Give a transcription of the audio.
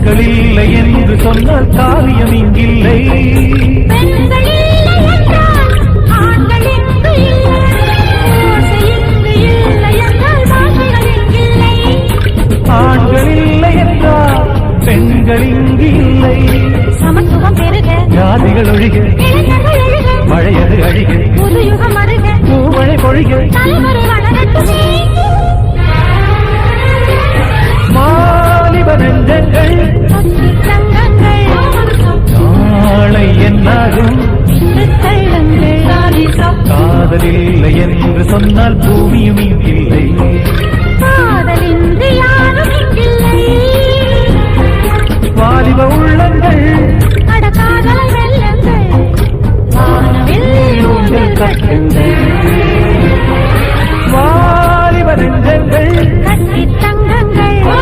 பெண்கள் இல்லை என்று சொன்னால் காரியம் இங்கில்லை. ஆண்கள் இல்லை என்றால் பெண்கள் இங்கு இல்லை. சமத்துவம் பெருக, ஜாதிகள் ஒழிக, மழையது அழிக, புது யுகம் அருக, பூமழை பொழிக, தலைமுறை வளரட்டுமே. வாலிப நெஞ்சங்கள் நாளை என்னாகும். காதல் இல்லை என்று சொன்னால் பூமியும் இங்கில்லை.